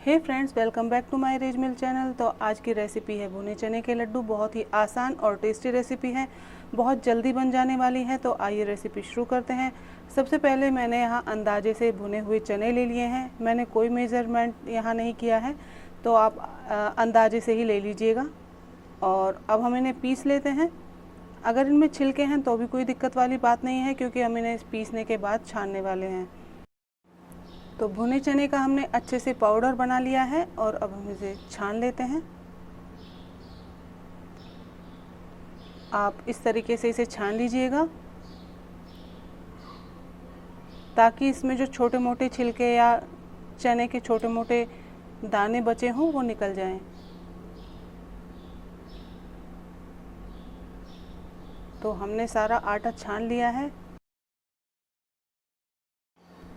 Hey friends, welcome back to my रेज मिल channel. तो आज की रेसिपी है भुने चने के लड्डू। बहुत ही आसान और टेस्टी रेसिपी है, बहुत जल्दी बन जाने वाली है। तो आइए रेसिपी शुरू करते हैं। सबसे पहले मैंने यहाँ अंदाजे से भुने हुए चने ले लिए हैं। मैंने कोई मेज़रमेंट यहाँ नहीं किया है, तो आप अंदाजे से ही ले लीजिएगा। और अब हम इन्हें पीस लेते हैं। अगर इनमें छिलके हैं तो भी कोई दिक्कत वाली बात नहीं है, क्योंकि हम इन्हें पीसने के बाद छानने वाले हैं। तो भुने चने का हमने अच्छे से पाउडर बना लिया है और अब हम इसे छान लेते हैं। आप इस तरीके से इसे छान लीजिएगा, ताकि इसमें जो छोटे मोटे छिलके या चने के छोटे मोटे दाने बचे हों वो निकल जाएं। तो हमने सारा आटा छान लिया है।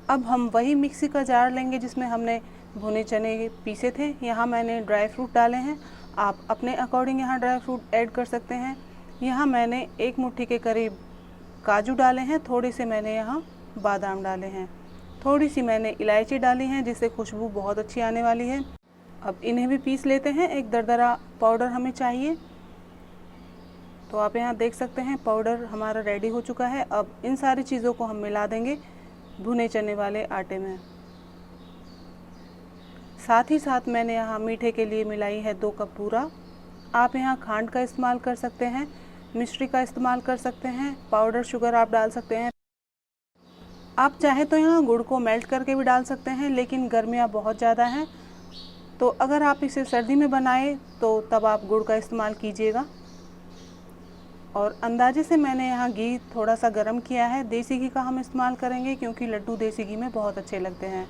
अब हम वही मिक्सी का जार लेंगे जिसमें हमने भुने चने पीसे थे। यहाँ मैंने ड्राई फ्रूट डाले हैं। आप अपने अकॉर्डिंग यहाँ ड्राई फ्रूट ऐड कर सकते हैं। यहाँ मैंने एक मुट्ठी के करीब काजू डाले हैं। थोड़े से मैंने यहाँ बादाम डाले हैं। थोड़ी सी मैंने इलायची डाली है, जिससे खुशबू बहुत अच्छी आने वाली है। अब इन्हें भी पीस लेते हैं। एक दरदरा पाउडर हमें चाहिए। तो आप यहाँ देख सकते हैं पाउडर हमारा रेडी हो चुका है। अब इन सारी चीज़ों को हम मिला देंगे भुने चने वाले आटे में। साथ ही साथ मैंने यहाँ मीठे के लिए मिलाई है 2 कप बूरा। आप यहाँ खांड का इस्तेमाल कर सकते हैं, मिश्री का इस्तेमाल कर सकते हैं, पाउडर शुगर आप डाल सकते हैं। आप चाहे तो यहाँ गुड़ को मेल्ट करके भी डाल सकते हैं, लेकिन गर्मियाँ बहुत ज़्यादा हैं, तो अगर आप इसे सर्दी में बनाएं तो तब आप गुड़ का इस्तेमाल कीजिएगा। और अंदाजे से मैंने यहाँ घी थोड़ा सा गरम किया है। देसी घी का हम इस्तेमाल करेंगे, क्योंकि लड्डू देसी घी में बहुत अच्छे लगते हैं।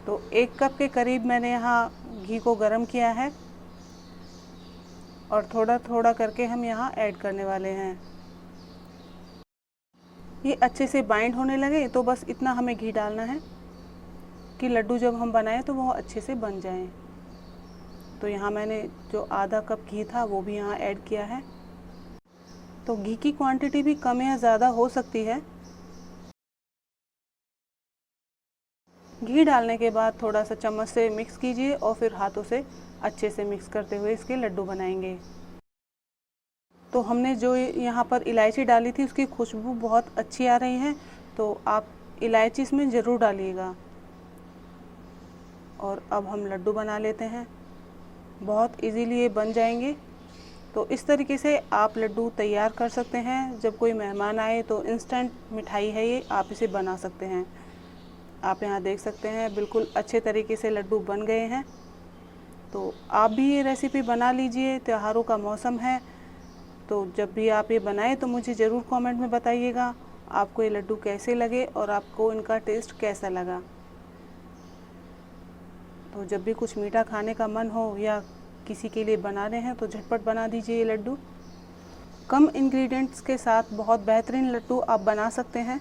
तो 1 कप के करीब मैंने यहाँ घी को गरम किया है और थोड़ा थोड़ा करके हम यहाँ ऐड करने वाले हैं। ये अच्छे से बाइंड होने लगे तो बस इतना हमें घी डालना है कि लड्डू जब हम बनाएं तो वो अच्छे से बन जाएं। तो यहाँ मैंने जो आधा कप घी था वो भी यहाँ ऐड किया है। तो घी की क्वांटिटी भी कम या ज़्यादा हो सकती है। घी डालने के बाद थोड़ा सा चम्मच से मिक्स कीजिए और फिर हाथों से अच्छे से मिक्स करते हुए इसके लड्डू बनाएंगे। तो हमने जो यहाँ पर इलायची डाली थी उसकी खुशबू बहुत अच्छी आ रही है, तो आप इलायची इसमें ज़रूर डालिएगा। और अब हम लड्डू बना लेते हैं। बहुत इजीली ये बन जाएंगे। तो इस तरीके से आप लड्डू तैयार कर सकते हैं। जब कोई मेहमान आए तो इंस्टेंट मिठाई है ये, आप इसे बना सकते हैं। आप यहाँ देख सकते हैं बिल्कुल अच्छे तरीके से लड्डू बन गए हैं। तो आप भी ये रेसिपी बना लीजिए। त्योहारों का मौसम है, तो जब भी आप ये बनाएं तो मुझे ज़रूर कमेंट में बताइएगा आपको ये लड्डू कैसे लगे और आपको इनका टेस्ट कैसा लगा। तो जब भी कुछ मीठा खाने का मन हो या किसी के लिए बना रहे हैं तो झटपट बना दीजिए ये लड्डू। कम इंग्रेडिएंट्स के साथ बहुत बेहतरीन लड्डू आप बना सकते हैं।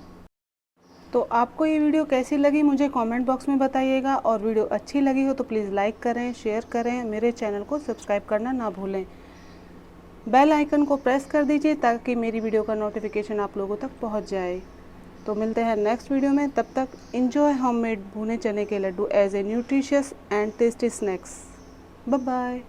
तो आपको ये वीडियो कैसी लगी मुझे कमेंट बॉक्स में बताइएगा। और वीडियो अच्छी लगी हो तो प्लीज़ लाइक करें, शेयर करें, मेरे चैनल को सब्सक्राइब करना ना भूलें। बेल आइकन को प्रेस कर दीजिए ताकि मेरी वीडियो का नोटिफिकेशन आप लोगों तक पहुँच जाए। तो मिलते हैं नेक्स्ट वीडियो में। तब तक एंजॉय होममेड भुने चने के लड्डू as a nutritious and tasty snacks. Bye bye.